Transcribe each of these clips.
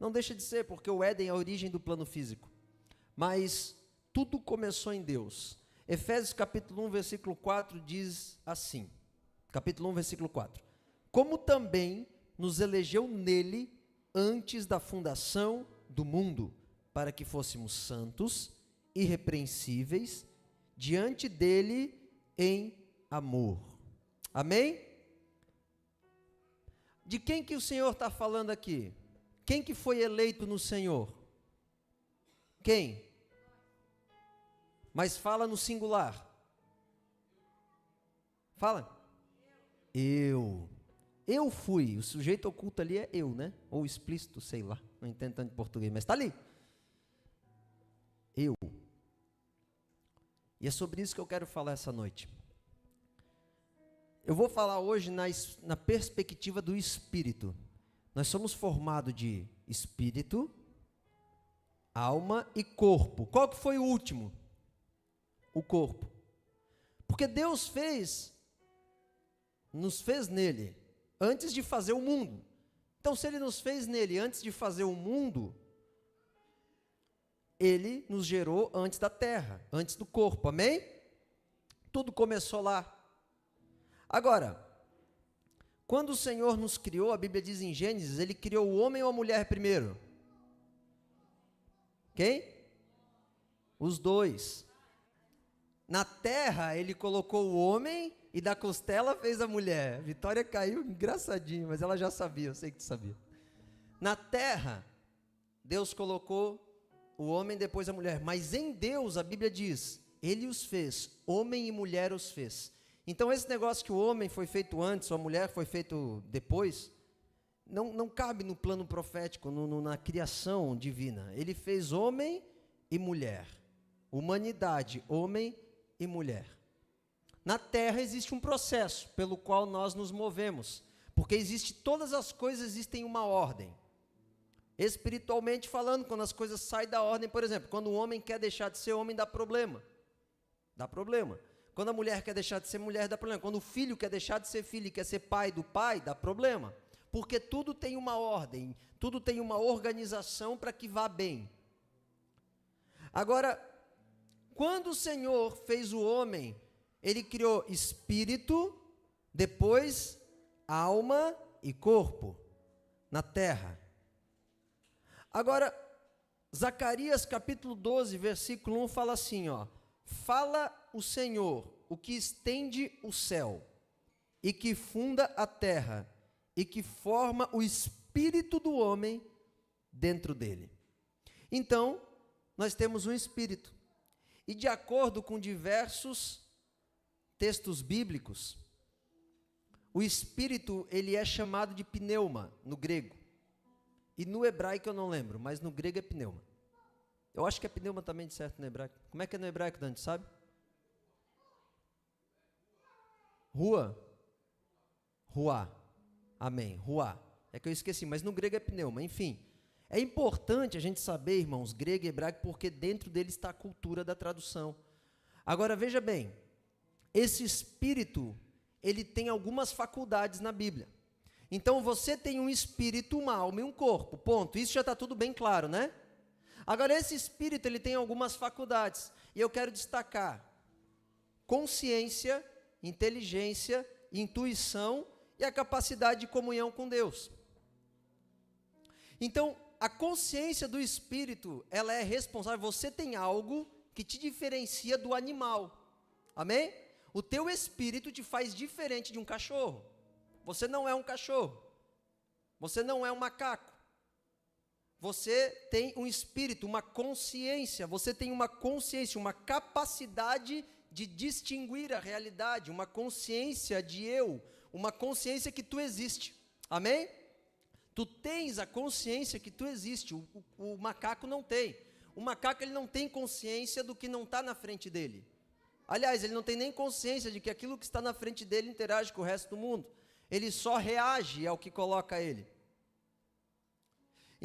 Não deixa de ser, porque o Éden é a origem do plano físico. Mas tudo começou em Deus. Efésios capítulo 1, versículo 4 diz assim, capítulo 1, versículo 4. Como também nos elegeu nele antes da fundação do mundo, para que fôssemos santos, irrepreensíveis, diante dele em amor. Amém? De quem que o Senhor está falando aqui? Quem que foi eleito no Senhor? Quem? Mas fala no singular. Fala. Eu. Eu fui. O sujeito oculto ali é eu, né? Ou explícito, sei lá. Não entendo tanto de português, mas está ali. Eu. E é sobre isso que eu quero falar essa noite. Eu vou falar hoje na perspectiva do Espírito. Nós somos formados de Espírito, alma e corpo. Qual que foi o último? O corpo. Porque Deus nos fez nele, antes de fazer o mundo. Então, se Ele nos fez nele antes de fazer o mundo, Ele nos gerou antes da terra, antes do corpo, amém? Tudo começou lá. Agora, quando o Senhor nos criou, a Bíblia diz em Gênesis, Ele criou o homem ou a mulher primeiro? Quem? Os dois. Na terra, Ele colocou o homem e da costela fez a mulher. Vitória caiu engraçadinho, mas ela já sabia, eu sei que tu sabia. Na terra, Deus colocou o homem, depois a mulher. Mas em Deus, a Bíblia diz, Ele os fez, homem e mulher os fez. Então esse negócio que o homem foi feito antes, ou a mulher foi feito depois, não cabe no plano profético, na criação divina. Ele fez homem e mulher. Humanidade, homem e mulher. Na terra existe um processo pelo qual nós nos movemos, porque todas as coisas existem uma ordem. Espiritualmente falando, quando as coisas saem da ordem, por exemplo, quando o homem quer deixar de ser homem, dá problema. Dá problema. Quando a mulher quer deixar de ser mulher, dá problema. Quando o filho quer deixar de ser filho e quer ser pai do pai, dá problema. Porque tudo tem uma ordem, tudo tem uma organização para que vá bem. Agora, quando o Senhor fez o homem, Ele criou espírito, depois alma e corpo na terra. Agora, Zacarias capítulo 12, versículo 1 fala assim, ó. Fala o Senhor, o que estende o céu, e que funda a terra, e que forma o espírito do homem dentro dele. Então, nós temos um espírito. E de acordo com diversos textos bíblicos, o espírito, ele é chamado de pneuma, no grego. E no hebraico eu não lembro, mas no grego é pneuma. Eu acho que é pneuma também, de certo, no hebraico. Como é que é no hebraico, Dante, sabe? Rua? Ruá. Amém. Ruá. É que eu esqueci, mas no grego é pneuma. Enfim, é importante a gente saber, irmãos, grego e hebraico, porque dentro dele está a cultura da tradução. Agora, veja bem, esse espírito, ele tem algumas faculdades na Bíblia. Então, você tem um espírito, uma alma e um corpo, ponto. Isso já está tudo bem claro, né? Agora, esse espírito, ele tem algumas faculdades, e eu quero destacar consciência, inteligência, intuição e a capacidade de comunhão com Deus. Então, a consciência do espírito, ela é responsável, você tem algo que te diferencia do animal, amém? O teu espírito te faz diferente de um cachorro. Você não é um cachorro, você não é um macaco. Você tem um espírito, uma consciência, você tem uma consciência, uma capacidade de distinguir a realidade, uma consciência de eu, uma consciência que tu existe, amém? Tu tens a consciência que tu existe, o macaco não tem. O macaco, ele não tem consciência do que não está na frente dele. Aliás, ele não tem nem consciência de que aquilo que está na frente dele interage com o resto do mundo. Ele só reage ao que coloca ele.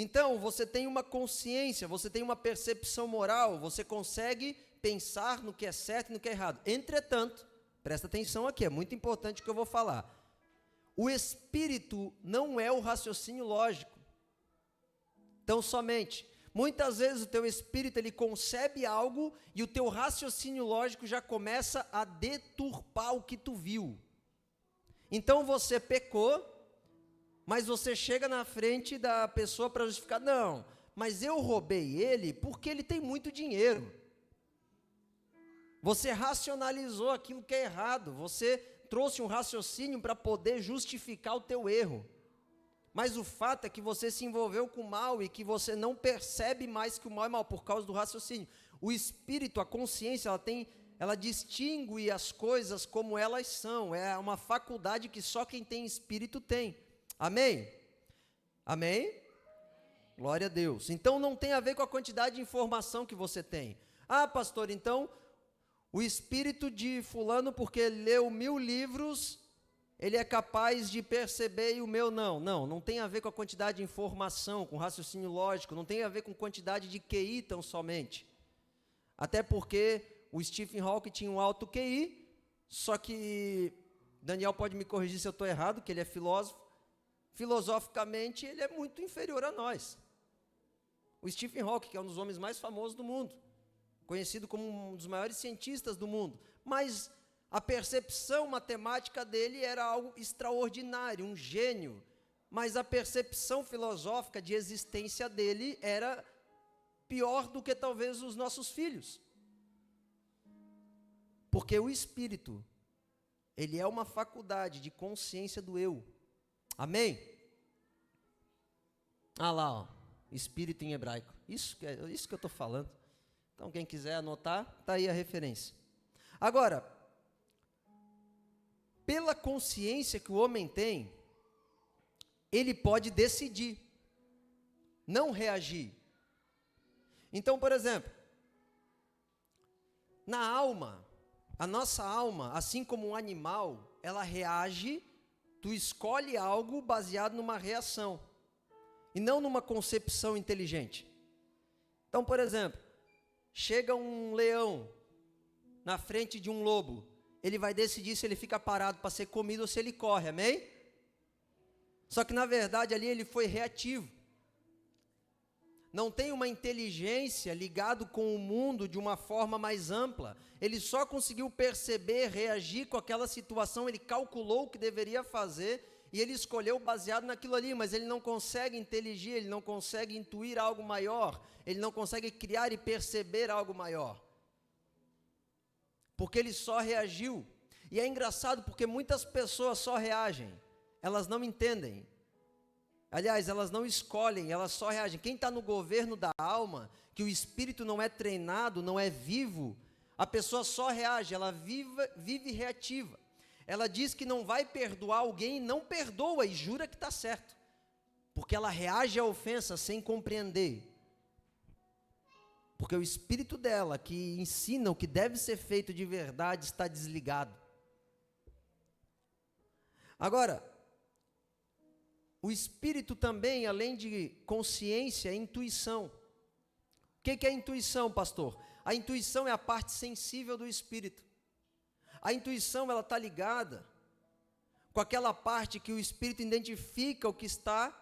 Então, você tem uma consciência, você tem uma percepção moral, você consegue pensar no que é certo e no que é errado. Entretanto, presta atenção aqui, é muito importante o que eu vou falar. O espírito não é o raciocínio lógico. Então, somente. Muitas vezes o teu espírito, ele concebe algo e o teu raciocínio lógico já começa a deturpar o que tu viu. Então, você pecou, mas você chega na frente da pessoa para justificar, não, mas eu roubei ele porque ele tem muito dinheiro. Você racionalizou aquilo que é errado, você trouxe um raciocínio para poder justificar o teu erro. Mas o fato é que você se envolveu com o mal e que você não percebe mais que o mal é mal por causa do raciocínio. O espírito, a consciência, ela distingue as coisas como elas são. É uma faculdade que só quem tem espírito tem. Amém? Amém? Glória a Deus. Então não tem a ver com a quantidade de informação que você tem. Ah, pastor, então o espírito de fulano, porque ele leu 1000 livros, ele é capaz de perceber e o meu não. Não tem a ver com a quantidade de informação, com raciocínio lógico, não tem a ver com quantidade de QI tão somente. Até porque o Stephen Hawking tinha um alto QI, só que, Daniel pode me corrigir se eu estou errado, que ele é filósofo, filosoficamente ele é muito inferior a nós. O Stephen Hawking, que é um dos homens mais famosos do mundo, conhecido como um dos maiores cientistas do mundo, mas a percepção matemática dele era algo extraordinário, um gênio, mas a percepção filosófica de existência dele era pior do que talvez os nossos filhos. Porque o espírito, ele é uma faculdade de consciência do eu. Amém? Ah lá, ó, espírito em hebraico. Isso que eu estou falando. Então, quem quiser anotar, está aí a referência. Agora, pela consciência que o homem tem, ele pode decidir, não reagir. Então, por exemplo, na alma, a nossa alma, assim como um animal, ela reage, tu escolhe algo baseado numa reação, e não numa concepção inteligente. Então, por exemplo, chega um leão na frente de um lobo, ele vai decidir se ele fica parado para ser comido ou se ele corre, amém? Só que na verdade ali ele foi reativo. Não tem uma inteligência ligado com o mundo de uma forma mais ampla. Ele só conseguiu perceber, reagir com aquela situação, ele calculou o que deveria fazer e ele escolheu baseado naquilo ali, mas ele não consegue inteligir, ele não consegue intuir algo maior, ele não consegue criar e perceber algo maior. Porque ele só reagiu. E é engraçado porque muitas pessoas só reagem, elas não entendem. Aliás, elas não escolhem, elas só reagem. Quem está no governo da alma, que o espírito não é treinado, não é vivo, a pessoa só reage, ela vive reativa. Ela diz que não vai perdoar alguém e não perdoa e jura que está certo. Porque ela reage à ofensa sem compreender. Porque o espírito dela, que ensina o que deve ser feito de verdade, está desligado. Agora, o espírito também, além de consciência, é intuição. O que é intuição, pastor? A intuição é a parte sensível do espírito. A intuição, ela está ligada com aquela parte que o espírito identifica o que está,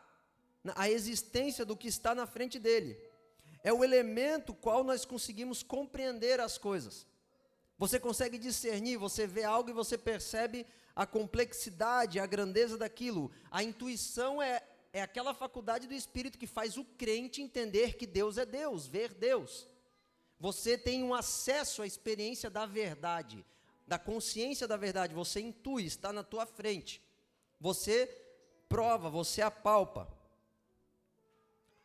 a existência do que está na frente dele. É o elemento qual nós conseguimos compreender as coisas. Você consegue discernir, você vê algo e você percebe a complexidade, a grandeza daquilo. A intuição é aquela faculdade do espírito que faz o crente entender que Deus é Deus, ver Deus. Você tem um acesso à experiência da verdade, da consciência da verdade, você intui, está na tua frente. Você prova, você apalpa.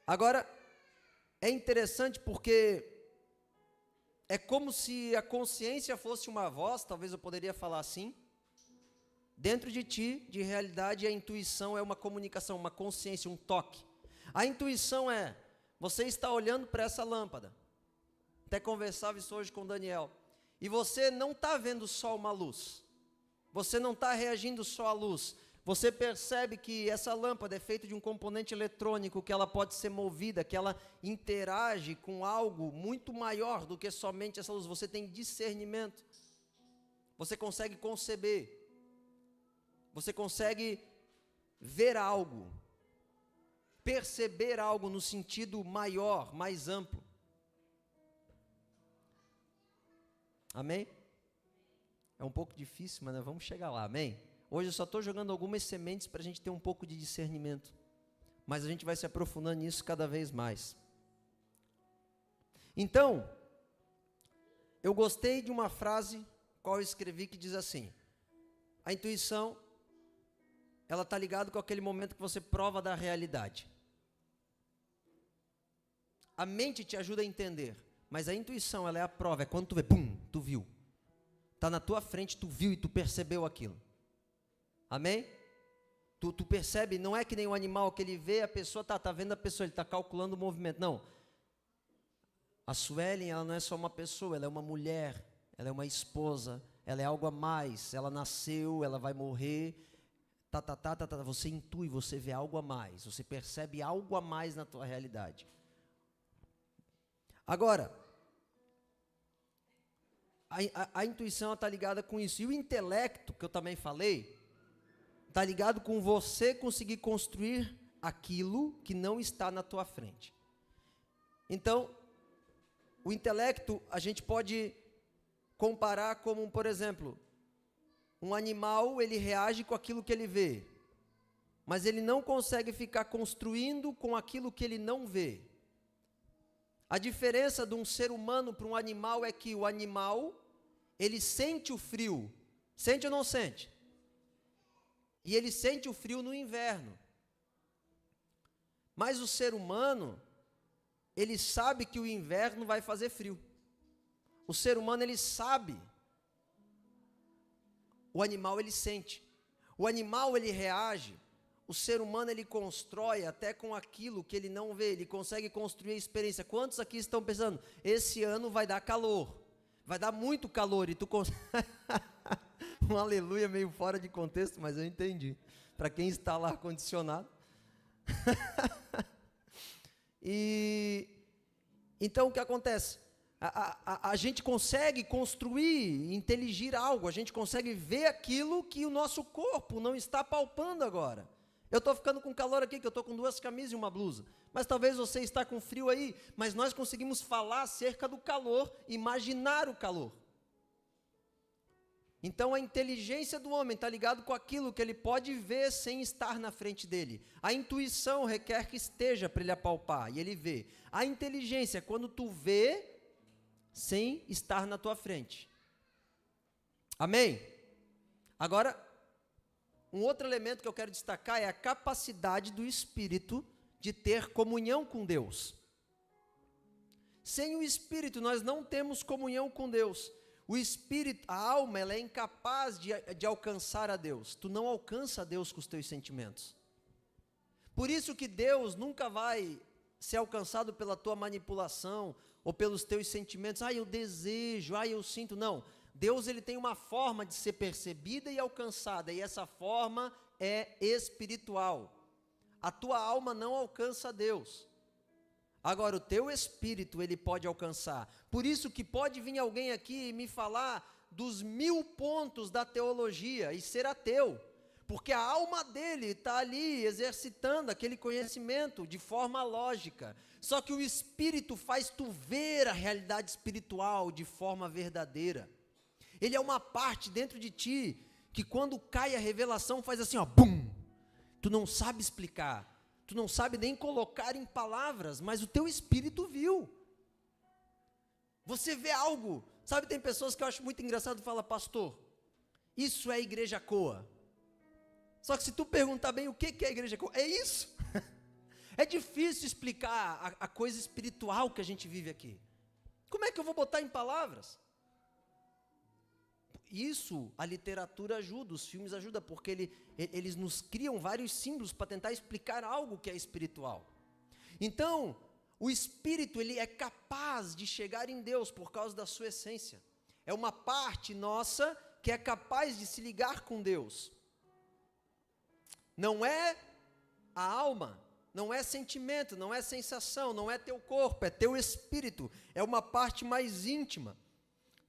Agora, é interessante porque é como se a consciência fosse uma voz, talvez eu poderia falar assim, dentro de ti, de realidade, a intuição é uma comunicação, uma consciência, um toque. A intuição é, você está olhando para essa lâmpada, até conversava isso hoje com o Daniel, e você não está vendo só uma luz, você não está reagindo só à luz, você percebe que essa lâmpada é feita de um componente eletrônico, que ela pode ser movida, que ela interage com algo muito maior do que somente essa luz. Você tem discernimento, você consegue conceber, você consegue ver algo. perceber algo no sentido maior, mais amplo. Amém? É um pouco difícil, mas nós vamos chegar lá, amém? Hoje eu só estou jogando algumas sementes para a gente ter um pouco de discernimento, mas a gente vai se aprofundando nisso cada vez mais. Então, eu gostei de uma frase qual eu escrevi que diz assim: a intuição, ela está ligada com aquele momento que você prova da realidade. A mente te ajuda a entender, mas a intuição, ela é a prova, é quando tu vê, pum, tu viu. Está na tua frente, tu viu e tu percebeu aquilo. Amém? Tu percebe, não é que nem um animal que ele vê, a pessoa está vendo a pessoa, ele está calculando o movimento, não. A Suelen, ela não é só uma pessoa, ela é uma mulher, ela é uma esposa, ela é algo a mais, ela nasceu, ela vai morrer, você intui, você vê algo a mais, você percebe algo a mais na tua realidade. Agora, a intuição está ligada com isso, e o intelecto, que eu também falei, está ligado com você conseguir construir aquilo que não está na tua frente. Então, o intelecto a gente pode comparar como, por exemplo, um animal, ele reage com aquilo que ele vê, mas ele não consegue ficar construindo com aquilo que ele não vê. A diferença de um ser humano para um animal é que o animal, ele sente o frio. Sente ou não sente? E ele sente o frio no inverno. Mas o ser humano, ele sabe que o inverno vai fazer frio. O ser humano, ele sabe. O animal, ele sente. O animal, ele reage. O ser humano, ele constrói até com aquilo que ele não vê. Ele consegue construir a experiência. Quantos aqui estão pensando, esse ano vai dar calor? Vai dar muito calor e tu consegue... Um aleluia meio fora de contexto, mas eu entendi. Para quem está lá ar-condicionado. E então o que acontece? A gente consegue construir, inteligir algo, a gente consegue ver aquilo que o nosso corpo não está palpando agora. Eu estou ficando com calor aqui, que eu estou com 2 camisas e uma blusa, mas talvez você está com frio aí, mas nós conseguimos falar acerca do calor, imaginar o calor. Então a inteligência do homem está ligado com aquilo que ele pode ver sem estar na frente dele. A intuição requer que esteja para ele apalpar, e ele vê. A inteligência é quando tu vê sem estar na tua frente. Amém? Agora, um outro elemento que eu quero destacar é a capacidade do Espírito de ter comunhão com Deus. Sem o Espírito nós não temos comunhão com Deus. O Espírito, a alma, ela é incapaz de alcançar a Deus. Tu não alcança a Deus com os teus sentimentos. Por isso que Deus nunca vai ser alcançado pela tua manipulação ou pelos teus sentimentos. Eu desejo, eu sinto. Não. Deus, ele tem uma forma de ser percebida e alcançada, e essa forma é espiritual. A tua alma não alcança a Deus. Agora, o teu espírito, ele pode alcançar. Por isso que pode vir alguém aqui e me falar dos 1000 pontos da teologia e ser ateu, porque a alma dele está ali exercitando aquele conhecimento de forma lógica. Só que o Espírito faz tu ver a realidade espiritual de forma verdadeira. Ele é uma parte dentro de ti que quando cai a revelação faz assim, bum! Tu não sabe explicar. Tu não sabe nem colocar em palavras, mas o teu espírito viu. Você vê algo. Sabe, tem pessoas que eu acho muito engraçado, fala, pastor, isso é igreja coa. Só que se tu perguntar bem o que é igreja coa, é isso. É difícil explicar a coisa espiritual que a gente vive aqui. Como é que eu vou botar em palavras? Isso a literatura ajuda, os filmes ajudam, porque eles nos criam vários símbolos para tentar explicar algo que é espiritual. Então, o Espírito, ele é capaz de chegar em Deus por causa da sua essência. É uma parte nossa que é capaz de se ligar com Deus. Não é a alma, não é sentimento, não é sensação, não é teu corpo, é teu espírito. É uma parte mais íntima,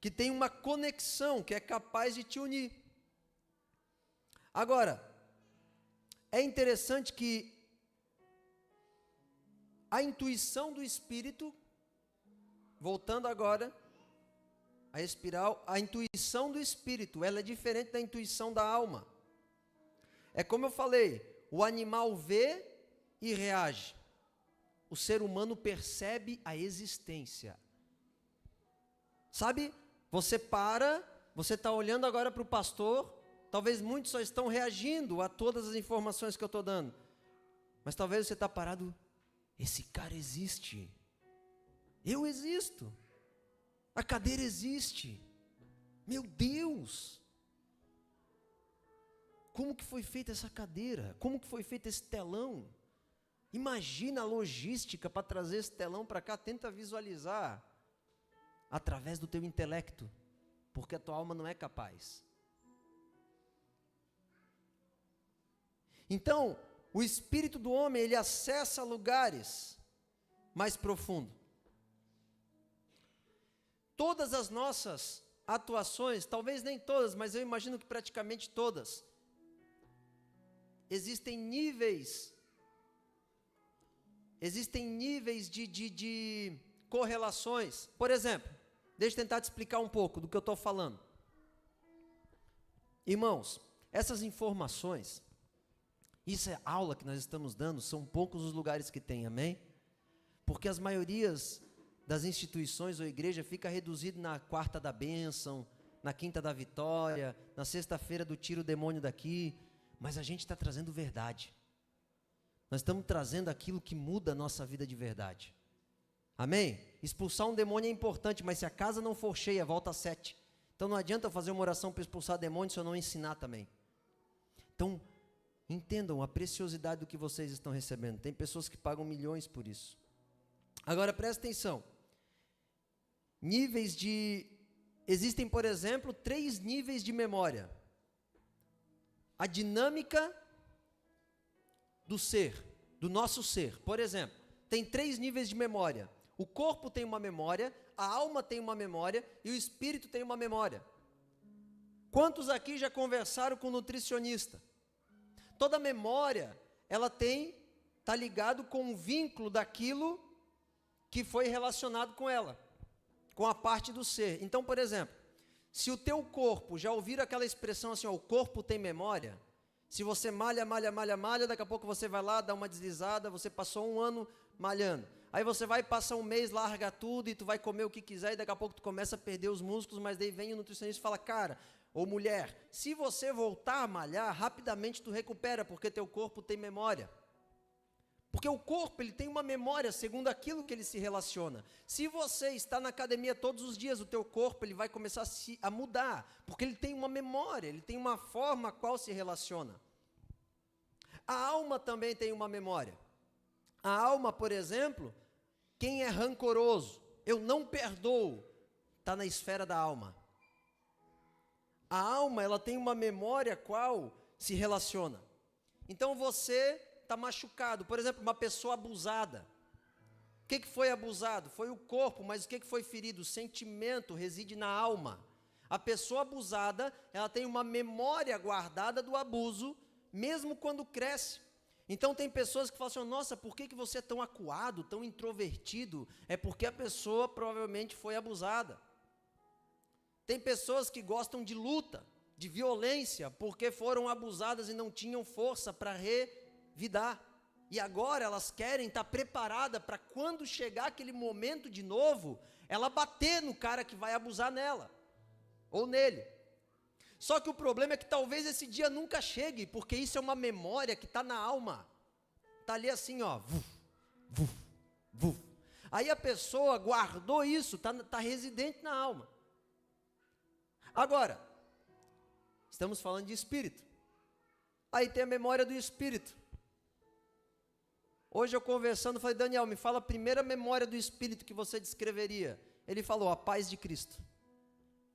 que tem uma conexão, que é capaz de te unir. Agora, é interessante que a intuição do espírito, voltando agora a espiral, a intuição do espírito, ela é diferente da intuição da alma. É como eu falei, o animal vê e reage. O ser humano percebe a existência. Sabe, você está olhando agora para o pastor, talvez muitos só estão reagindo a todas as informações que eu estou dando. Mas talvez você está parado, esse cara existe. Eu existo. A cadeira existe. Meu Deus! Como que foi feita essa cadeira? Como que foi feito esse telão? Imagina a logística para trazer esse telão para cá. Tenta visualizar através do teu intelecto, porque a tua alma não é capaz. Então, o espírito do homem, ele acessa lugares mais profundos. Todas as nossas atuações, talvez nem todas, mas eu imagino que praticamente todas, existem níveis de correlações. Por exemplo, deixa eu tentar te explicar um pouco do que eu estou falando. Irmãos, essas informações, isso é aula que nós estamos dando, são poucos os lugares que tem, amém? Porque as maiorias das instituições ou igreja fica reduzido na quarta da bênção, na quinta da vitória, na sexta-feira do tira o demônio daqui, mas a gente está trazendo verdade. Nós estamos trazendo aquilo que muda a nossa vida de verdade. Amém? Expulsar um demônio é importante, mas se a casa não for cheia, volta às 7. Então não adianta eu fazer uma oração para expulsar demônio se eu não ensinar também. Então, entendam a preciosidade do que vocês estão recebendo. Tem pessoas que pagam milhões por isso. Agora, presta atenção. Existem, por exemplo, 3 níveis de memória. A dinâmica do ser, do nosso ser. Por exemplo, tem 3 níveis de memória. O corpo tem uma memória, a alma tem uma memória e o espírito tem uma memória. Quantos aqui já conversaram com um nutricionista? Toda memória, ela está ligado com um vínculo daquilo que foi relacionado com ela, com a parte do ser. Então, por exemplo, se o teu corpo, já ouviram aquela expressão assim, ó, o corpo tem memória? Se você malha, daqui a pouco você vai lá, dá uma deslizada, você passou 1 ano malhando. Aí você vai passar 1 mês, larga tudo e tu vai comer o que quiser e daqui a pouco tu começa a perder os músculos, mas daí vem o nutricionista e fala, cara, ou mulher, se você voltar a malhar, rapidamente tu recupera, porque teu corpo tem memória. Porque o corpo, ele tem uma memória segundo aquilo que ele se relaciona. Se você está na academia todos os dias, o teu corpo ele vai começar a mudar, porque ele tem uma memória, ele tem uma forma a qual se relaciona. A alma também tem uma memória. A alma, por exemplo, quem é rancoroso, eu não perdoo, está na esfera da alma. A alma, ela tem uma memória a qual se relaciona. Então você está machucado, por exemplo, uma pessoa abusada. O que foi abusado? Foi o corpo, mas o que foi ferido? O sentimento reside na alma. A pessoa abusada, ela tem uma memória guardada do abuso, mesmo quando cresce. Então tem pessoas que falam assim, nossa, por que você é tão acuado, tão introvertido? É porque a pessoa provavelmente foi abusada. Tem pessoas que gostam de luta, de violência, porque foram abusadas e não tinham força para revidar. E agora elas querem estar preparadas para quando chegar aquele momento de novo, ela bater no cara que vai abusar nela, ou nele. Só que o problema é que talvez esse dia nunca chegue, porque isso é uma memória que está na alma. Está ali assim, ó, vuf, vuf, vuf. Aí a pessoa guardou isso, está residente na alma. Agora, estamos falando de espírito. Aí tem a memória do espírito. Hoje eu conversando, falei, Daniel, me fala a primeira memória do espírito que você descreveria. Ele falou, a paz de Cristo.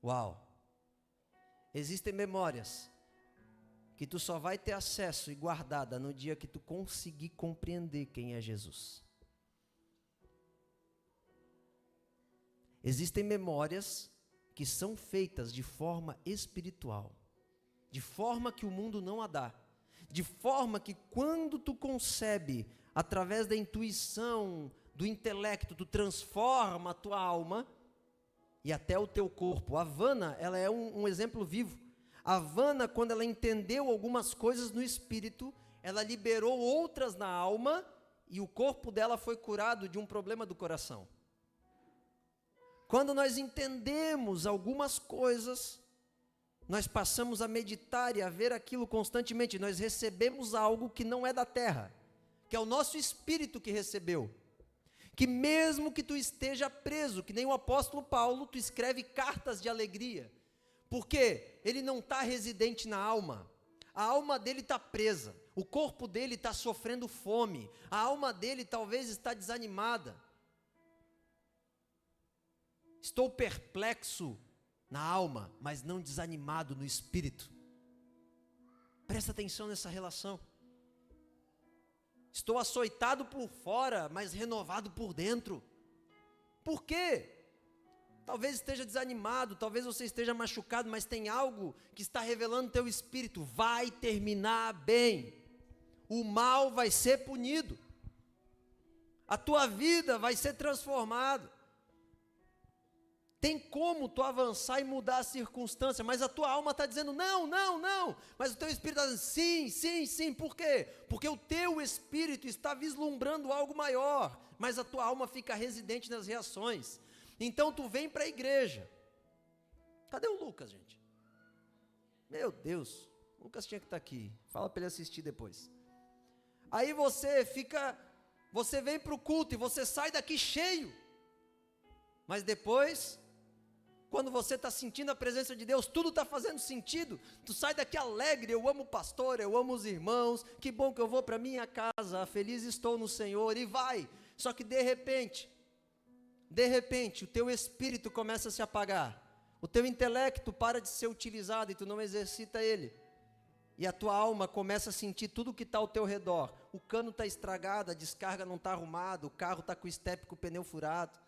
Uau! Existem memórias que tu só vai ter acesso e guardada no dia que tu conseguir compreender quem é Jesus. Existem memórias que são feitas de forma espiritual, de forma que o mundo não a dá, de forma que quando tu concebe através da intuição, do intelecto, tu transforma a tua alma e até o teu corpo. A Havana, ela é um exemplo vivo. A Havana, quando ela entendeu algumas coisas no espírito, ela liberou outras na alma e o corpo dela foi curado de um problema do coração. Quando nós entendemos algumas coisas, nós passamos a meditar e a ver aquilo constantemente. Nós recebemos algo que não é da terra, que é o nosso espírito que recebeu. Que mesmo que tu esteja preso, que nem o apóstolo Paulo, tu escreve cartas de alegria. Porque ele não está residente na alma. A alma dele está presa. O corpo dele está sofrendo fome. A alma dele talvez está desanimada. Estou perplexo na alma, mas não desanimado no espírito. Presta atenção nessa relação. Estou açoitado por fora, mas renovado por dentro. Por quê? Talvez esteja desanimado, talvez você esteja machucado, mas tem algo que está revelando teu espírito. Vai terminar bem. O mal vai ser punido. A tua vida vai ser transformada. Tem como tu avançar e mudar a circunstância, mas a tua alma está dizendo não, não, não. Mas o teu espírito está dizendo sim, sim, sim. Por quê? Porque o teu espírito está vislumbrando algo maior, mas a tua alma fica residente nas reações. Então tu vem para a igreja. Cadê o Lucas, gente? Meu Deus, o Lucas tinha que estar aqui. Fala para ele assistir depois. Aí você vem para o culto e você sai daqui cheio. Mas depois, quando você está sentindo a presença de Deus, tudo está fazendo sentido, tu sai daqui alegre, eu amo o pastor, eu amo os irmãos, que bom que eu vou para minha casa, feliz estou no Senhor, e vai. Só que de repente, o teu espírito começa a se apagar, o teu intelecto para de ser utilizado e tu não exercita ele, e a tua alma começa a sentir tudo que está ao teu redor, o cano está estragado, a descarga não está arrumada, o carro está com o estepe, com o pneu furado,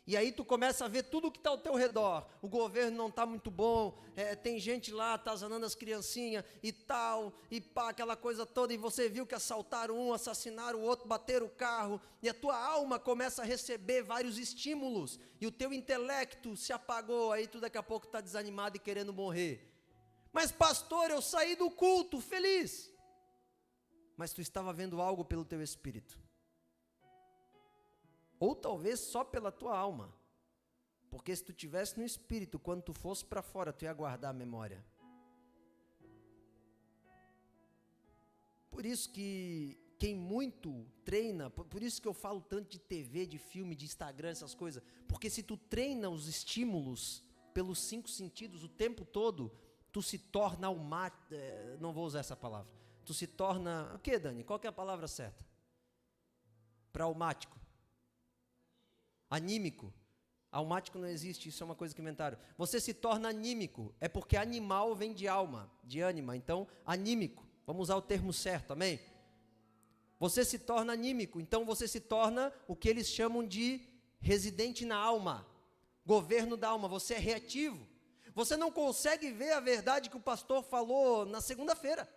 e aí tu começa a ver tudo que está ao teu redor, o governo não está muito bom, tem gente lá atazanando as criancinhas e tal, e pá, aquela coisa toda, e você viu que assaltaram um, assassinaram o outro, bateram o carro, e a tua alma começa a receber vários estímulos, e o teu intelecto se apagou, aí tu daqui a pouco está desanimado e querendo morrer. Mas pastor, eu saí do culto feliz, mas tu estava vendo algo pelo teu espírito. Ou talvez só pela tua alma, porque se tu tivesse no espírito, quando tu fosse para fora, tu ia guardar a memória. Por isso que quem muito treina, por isso que eu falo tanto de TV, de filme, de Instagram, essas coisas, porque se tu treina os estímulos pelos 5 sentidos o tempo todo, tu se torna não vou usar essa palavra, tu se torna, o que, Dani? Qual que é a palavra certa? Traumático. Anímico. Almático não existe, isso é uma coisa que inventaram. Você se torna anímico, é porque animal vem de alma, de ânima, então anímico, vamos usar o termo certo, amém? Você se torna anímico, então você se torna o que eles chamam de residente na alma, governo da alma, você é reativo, você não consegue ver a verdade que o pastor falou na segunda-feira.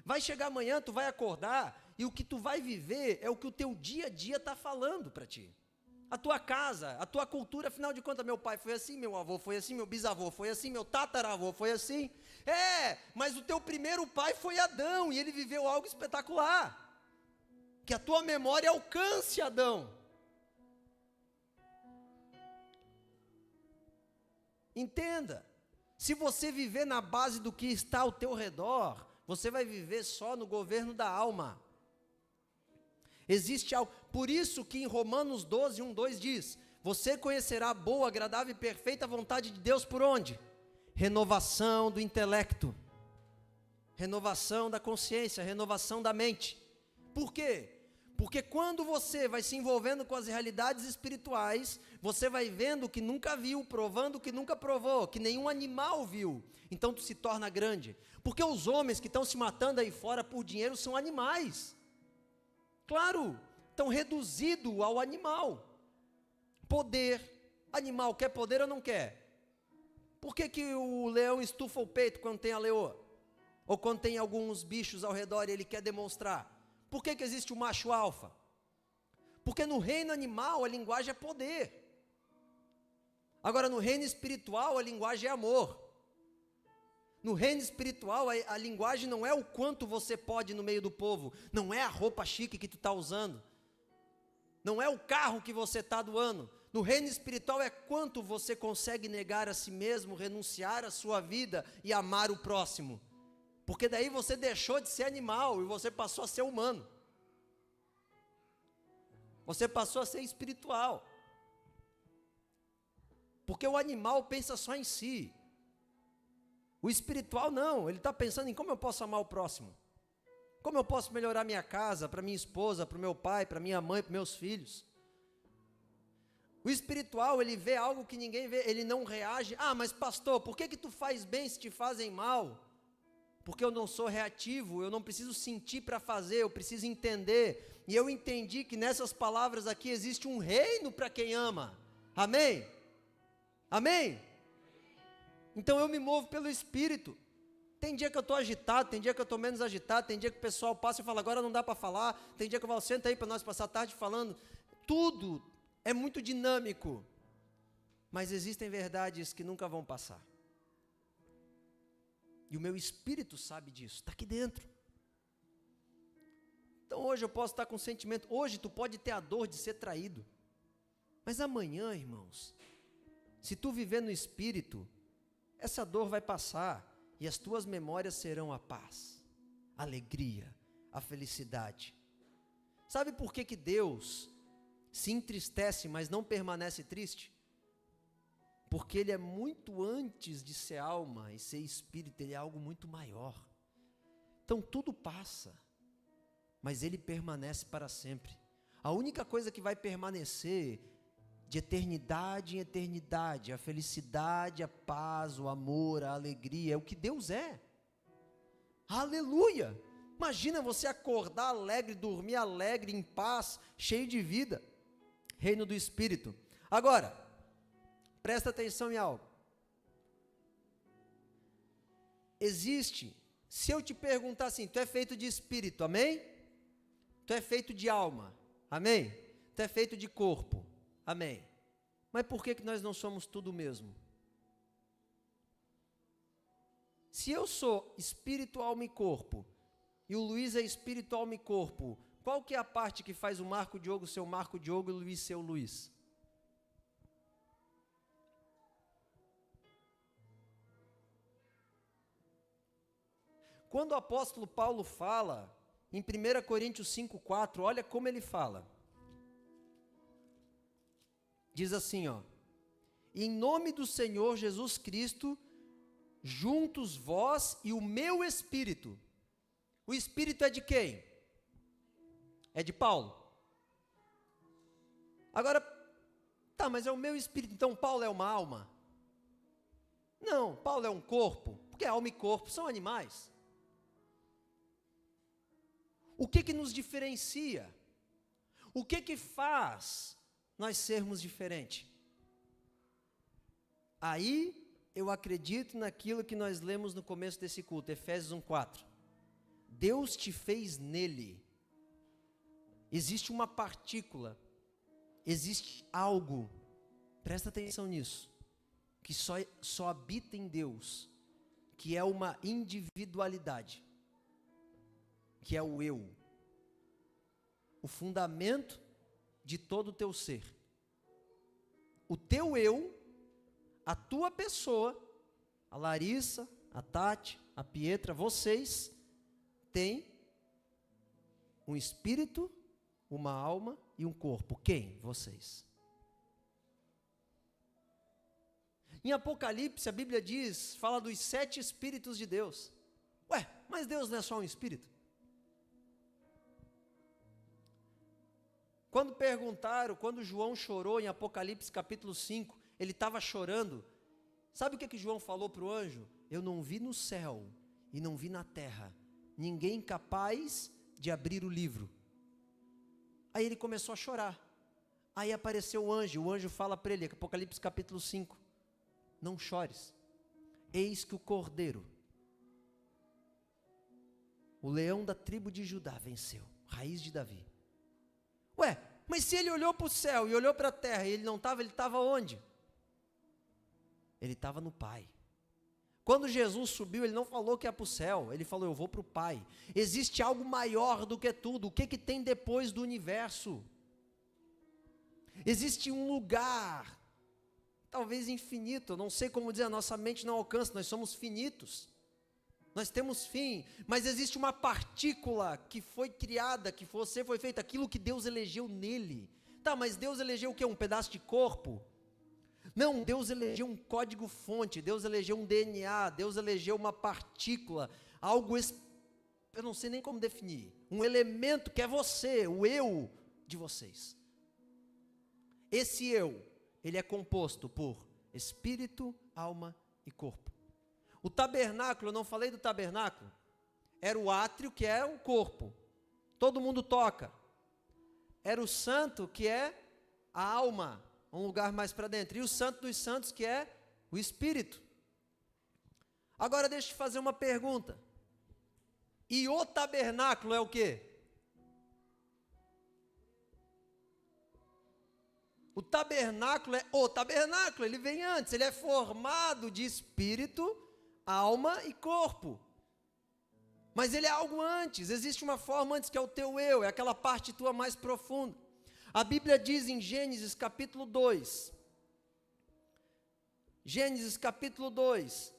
Vai chegar amanhã, tu vai acordar, e o que tu vai viver é o que o teu dia a dia está falando para ti. A tua casa, a tua cultura, afinal de contas, meu pai foi assim, meu avô foi assim, meu bisavô foi assim, meu tataravô foi assim. Mas o teu primeiro pai foi Adão, e ele viveu algo espetacular. Que a tua memória alcance Adão. Entenda, se você viver na base do que está ao teu redor, você vai viver só no governo da alma. Existe algo, por isso que em Romanos 12, 1, 2 diz, você conhecerá a boa, agradável e perfeita vontade de Deus por onde? Renovação do intelecto, renovação da consciência, renovação da mente. Por quê? Porque quando você vai se envolvendo com as realidades espirituais, você vai vendo o que nunca viu, provando o que nunca provou, que nenhum animal viu, então tu se torna grande. Porque os homens que estão se matando aí fora por dinheiro são animais. Claro, estão reduzidos ao animal. Poder, animal quer poder ou não quer? Por que o leão estufa o peito quando tem a leoa? Ou quando tem alguns bichos ao redor e ele quer demonstrar? Por que existe o macho alfa? Porque no reino animal a linguagem é poder. Agora, no reino espiritual, a linguagem é amor. No reino espiritual, a linguagem não é o quanto você pode no meio do povo, não é a roupa chique que tu está usando, não é o carro que você está doando. No reino espiritual é quanto você consegue negar a si mesmo, renunciar à sua vida e amar o próximo. Porque daí você deixou de ser animal e você passou a ser humano. Você passou a ser espiritual. Porque o animal pensa só em si. O espiritual não, ele está pensando em como eu posso amar o próximo. Como eu posso melhorar minha casa, para minha esposa, para o meu pai, para minha mãe, para meus filhos. O espiritual, ele vê algo que ninguém vê, ele não reage. Ah, mas pastor, por que tu faz bem se te fazem mal? Porque eu não sou reativo, eu não preciso sentir para fazer, eu preciso entender. E eu entendi que nessas palavras aqui existe um reino para quem ama. Amém? Amém? Então eu me movo pelo Espírito. Tem dia que eu estou agitado, tem dia que eu estou menos agitado, tem dia que o pessoal passa e fala, agora não dá para falar, tem dia que eu falo, senta aí para nós passar a tarde falando. Tudo é muito dinâmico, mas existem verdades que nunca vão passar. E o meu espírito sabe disso, está aqui dentro. Então hoje eu posso estar com sentimento, hoje tu pode ter a dor de ser traído, mas amanhã, irmãos, se tu viver no Espírito, essa dor vai passar, e as tuas memórias serão a paz, a alegria, a felicidade. Sabe por que Deus se entristece, mas não permanece triste? Porque Ele é muito antes de ser alma e ser espírito, Ele é algo muito maior. Então tudo passa, mas Ele permanece para sempre. A única coisa que vai permanecer de eternidade em eternidade, a felicidade, a paz, o amor, a alegria, é o que Deus é. Aleluia! Imagina você acordar alegre, dormir alegre, em paz, cheio de vida. Reino do Espírito. Agora, presta atenção em algo. Existe, se eu te perguntar assim, tu é feito de espírito, amém? Tu é feito de alma, amém? Tu é feito de corpo, amém? Mas por que nós não somos tudo mesmo? Se eu sou espírito, alma e corpo, e o Luiz é espírito, alma e corpo, qual que é a parte que faz o Marco Diogo ser o Marco Diogo e o Luiz ser o Luiz? Quando o apóstolo Paulo fala, em 1 Coríntios 5,4, olha como ele fala. Diz assim, ó, em nome do Senhor Jesus Cristo, juntos vós e o meu espírito. O espírito é de quem? É de Paulo. Agora, tá, mas é o meu espírito, então Paulo é uma alma? Não, Paulo é um corpo, porque alma e corpo são animais. O que nos diferencia? O que faz nós sermos diferentes? Aí eu acredito naquilo que nós lemos no começo desse culto, Efésios 1,4. Deus te fez nele. Existe uma partícula, existe algo, presta atenção nisso, que só habita em Deus, que é uma individualidade, que é o eu, o fundamento de todo o teu ser. O teu eu, a tua pessoa, a Larissa, a Tati, a Pietra, vocês têm um espírito, uma alma e um corpo. Quem? Vocês. Em Apocalipse, a Bíblia diz, fala dos 7 espíritos de Deus. Ué, mas Deus não é só um espírito? Quando perguntaram, quando João chorou em Apocalipse capítulo 5, ele estava chorando. Sabe o que João falou para o anjo? Eu não vi no céu e não vi na terra ninguém capaz de abrir o livro. Aí ele começou a chorar. Aí apareceu o anjo fala para ele, Apocalipse capítulo 5, não chores, eis que o Cordeiro, o leão da tribo de Judá venceu. Raiz de Davi. Ué, mas se ele olhou para o céu e olhou para a terra e ele não estava, ele estava onde? Ele estava no Pai. Quando Jesus subiu, ele não falou que ia para o céu, ele falou, eu vou para o Pai. Existe algo maior do que tudo. O que tem depois do universo? Existe um lugar, talvez infinito, eu não sei como dizer, a nossa mente não alcança, nós somos finitos. Nós temos fim, mas existe uma partícula que foi criada, que você foi feita, aquilo que Deus elegeu nele. Tá, mas Deus elegeu o quê? Um pedaço de corpo? Não, Deus elegeu um código-fonte, Deus elegeu um DNA, Deus elegeu uma partícula, algo, eu não sei nem como definir, um elemento que é você, o eu de vocês. Esse eu, ele é composto por espírito, alma e corpo. O tabernáculo, eu não falei do tabernáculo, era o átrio, que é o corpo, todo mundo toca. Era o santo, que é a alma, um lugar mais para dentro, e o santo dos santos, que é o espírito. Agora deixa eu te fazer uma pergunta, e o tabernáculo é o quê? O tabernáculo é o tabernáculo, ele vem antes, ele é formado de espírito, alma e corpo. Mas ele é algo antes, existe uma forma antes que é o teu eu, é aquela parte tua mais profunda. A Bíblia diz em Gênesis capítulo 2, Gênesis capítulo 2,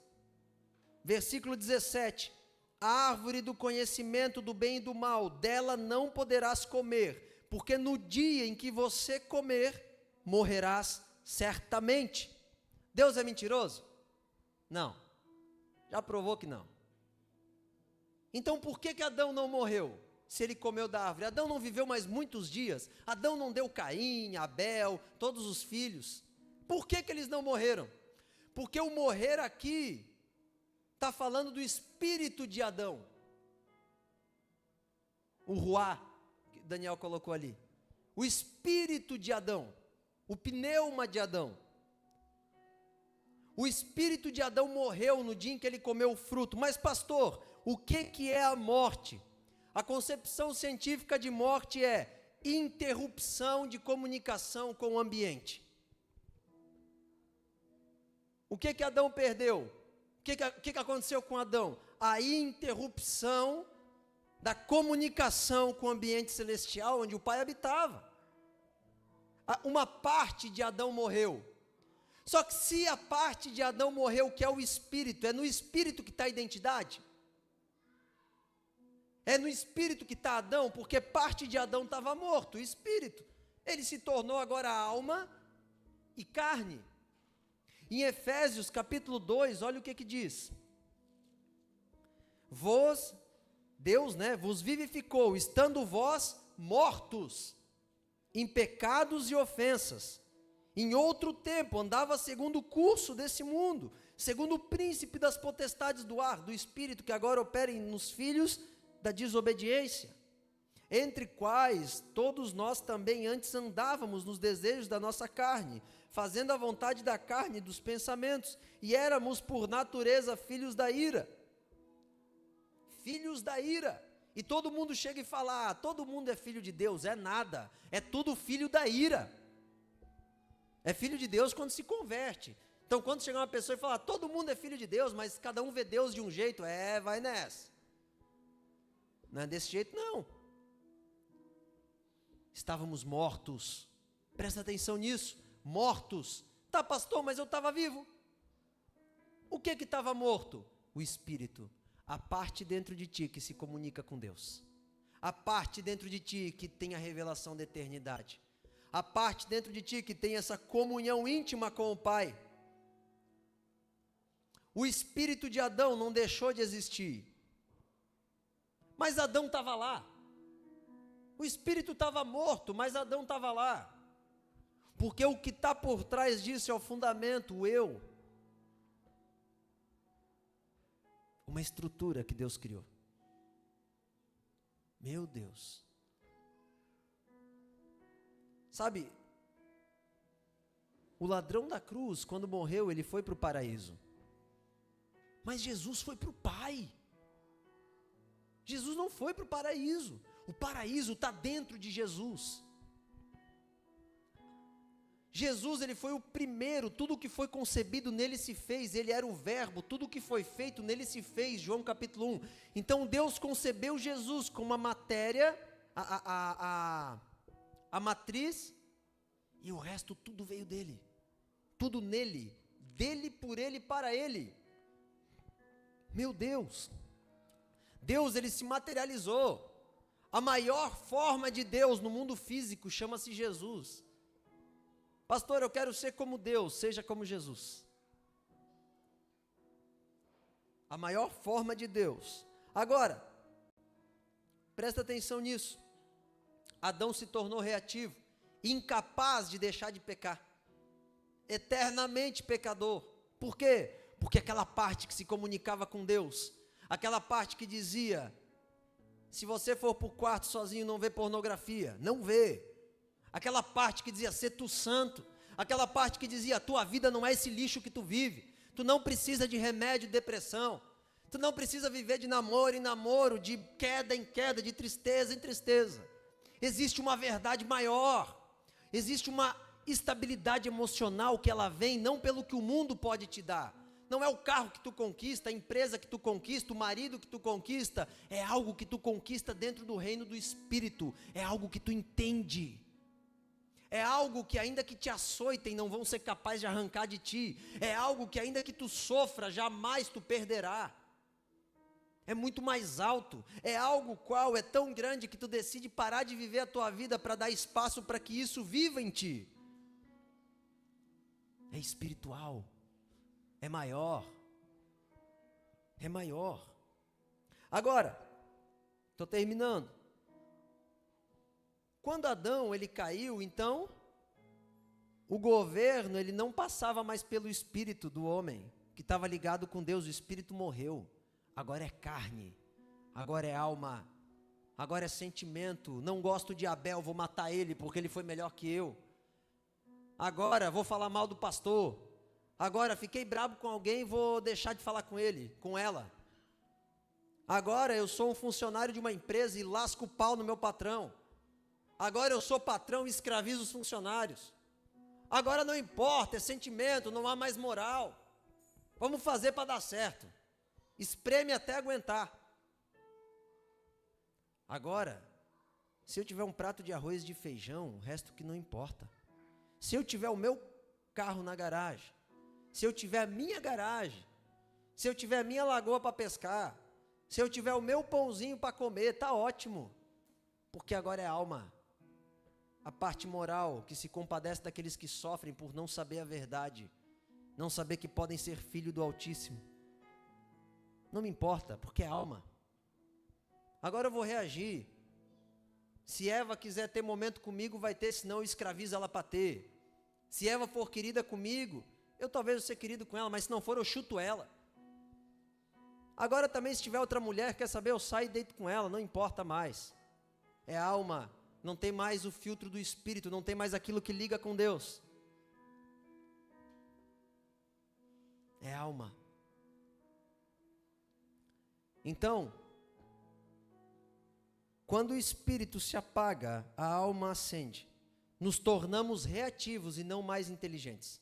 versículo 17, a árvore do conhecimento do bem e do mal, dela não poderás comer, porque no dia em que você comer, morrerás certamente. Deus é mentiroso? Não, já provou que não. Então por que Adão não morreu, se ele comeu da árvore? Adão não viveu mais muitos dias, Adão não deu Caim, Abel, todos os filhos. Por que eles não morreram? Porque o morrer aqui, está falando do espírito de Adão, o ruá, que Daniel colocou ali, o espírito de Adão, o pneuma de Adão. O espírito de Adão morreu no dia em que ele comeu o fruto. Mas pastor, o que é a morte? A concepção científica de morte é interrupção de comunicação com o ambiente. O que Adão perdeu? O que aconteceu com Adão? A interrupção da comunicação com o ambiente celestial onde o Pai habitava. Uma parte de Adão morreu. Só que se a parte de Adão morreu, que é o espírito, é no espírito que está a identidade? É no espírito que está Adão, porque parte de Adão estava morto, o espírito. Ele se tornou agora alma e carne. Em Efésios capítulo 2, olha o que diz. Deus, vos vivificou, estando vós mortos em pecados e ofensas. Em outro tempo andava segundo o curso desse mundo, segundo o príncipe das potestades do ar, do espírito, que agora opera nos filhos da desobediência, entre quais todos nós também antes andávamos nos desejos da nossa carne, fazendo a vontade da carne e dos pensamentos, e éramos por natureza filhos da ira. Filhos da ira. E todo mundo chega e fala, todo mundo é filho de Deus. É nada, é tudo filho da ira. É filho de Deus quando se converte. Então quando chegar uma pessoa e falar, todo mundo é filho de Deus, mas cada um vê Deus de um jeito, vai nessa. Não é desse jeito não. Estávamos mortos, presta atenção nisso, mortos. Tá pastor, mas eu estava vivo. O que estava morto? O espírito. A parte dentro de ti que se comunica com Deus. A parte dentro de ti que tem a revelação da eternidade. A parte dentro de ti que tem essa comunhão íntima com o Pai. O espírito de Adão não deixou de existir. Mas Adão estava lá. O espírito estava morto, mas Adão estava lá. Porque o que está por trás disso é o fundamento, o eu. Uma estrutura que Deus criou. Meu Deus. Sabe, o ladrão da cruz, quando morreu, ele foi para o paraíso. Mas Jesus foi para o Pai. Jesus não foi para o paraíso. O paraíso está dentro de Jesus. Jesus, ele foi o primeiro, tudo que foi concebido nele se fez, ele era o verbo, tudo que foi feito nele se fez, João capítulo 1. Então Deus concebeu Jesus como a matéria, a matriz, e o resto tudo veio dele, tudo nele, dele, por ele, para ele. Meu Deus, Deus ele se materializou, a maior forma de Deus no mundo físico chama-se Jesus. Pastor, eu quero ser como Deus, seja como Jesus. A maior forma de Deus. Agora, presta atenção nisso. Adão se tornou reativo, incapaz de deixar de pecar. Eternamente pecador. Por quê? Porque aquela parte que se comunicava com Deus, aquela parte que dizia, se você for para o quarto sozinho não vê pornografia, não vê. Aquela parte que dizia, ser tu santo, aquela parte que dizia, a tua vida não é esse lixo que tu vive, tu não precisa de remédio de depressão, tu não precisa viver de namoro em namoro, de queda em queda, de tristeza em tristeza. Existe uma verdade maior, existe uma estabilidade emocional que ela vem não pelo que o mundo pode te dar, não é o carro que tu conquista, a empresa que tu conquista, o marido que tu conquista, é algo que tu conquista dentro do reino do Espírito, é algo que tu entende. É algo que ainda que te açoitem, não vão ser capazes de arrancar de ti. É algo que ainda que tu sofra, jamais tu perderá. É muito mais alto. É algo qual é tão grande que tu decide parar de viver a tua vida para dar espaço para que isso viva em ti. É espiritual. É maior. É maior. Agora, estou terminando. Quando Adão ele caiu, então, o governo ele não passava mais pelo espírito do homem, que estava ligado com Deus, o espírito morreu, agora é carne, agora é alma, agora é sentimento, não gosto de Abel, vou matar ele porque ele foi melhor que eu, agora vou falar mal do pastor, agora fiquei bravo com alguém, vou deixar de falar com ele, com ela, agora eu sou um funcionário de uma empresa e lasco o pau no meu patrão, agora eu sou patrão e escravizo os funcionários. Agora não importa, é sentimento, não há mais moral. Vamos fazer para dar certo. Espreme até aguentar. Agora, se eu tiver um prato de arroz e de feijão, o resto que não importa. Se eu tiver o meu carro na garagem, se eu tiver a minha garagem, se eu tiver a minha lagoa para pescar, se eu tiver o meu pãozinho para comer, está ótimo. Porque agora é alma. A parte moral que se compadece daqueles que sofrem por não saber a verdade, não saber que podem ser filho do Altíssimo. Não me importa, porque é alma. Agora eu vou reagir. Se Eva quiser ter momento comigo, vai ter, senão eu escravizo ela para ter. Se Eva for querida comigo, eu talvez vou ser querido com ela, mas se não for, eu chuto ela. Agora também, se tiver outra mulher, quer saber, eu saio e deito com ela, não importa mais. É alma. Não tem mais o filtro do Espírito, não tem mais aquilo que liga com Deus. É alma. Então, quando o Espírito se apaga, a alma acende. Nos tornamos reativos e não mais inteligentes.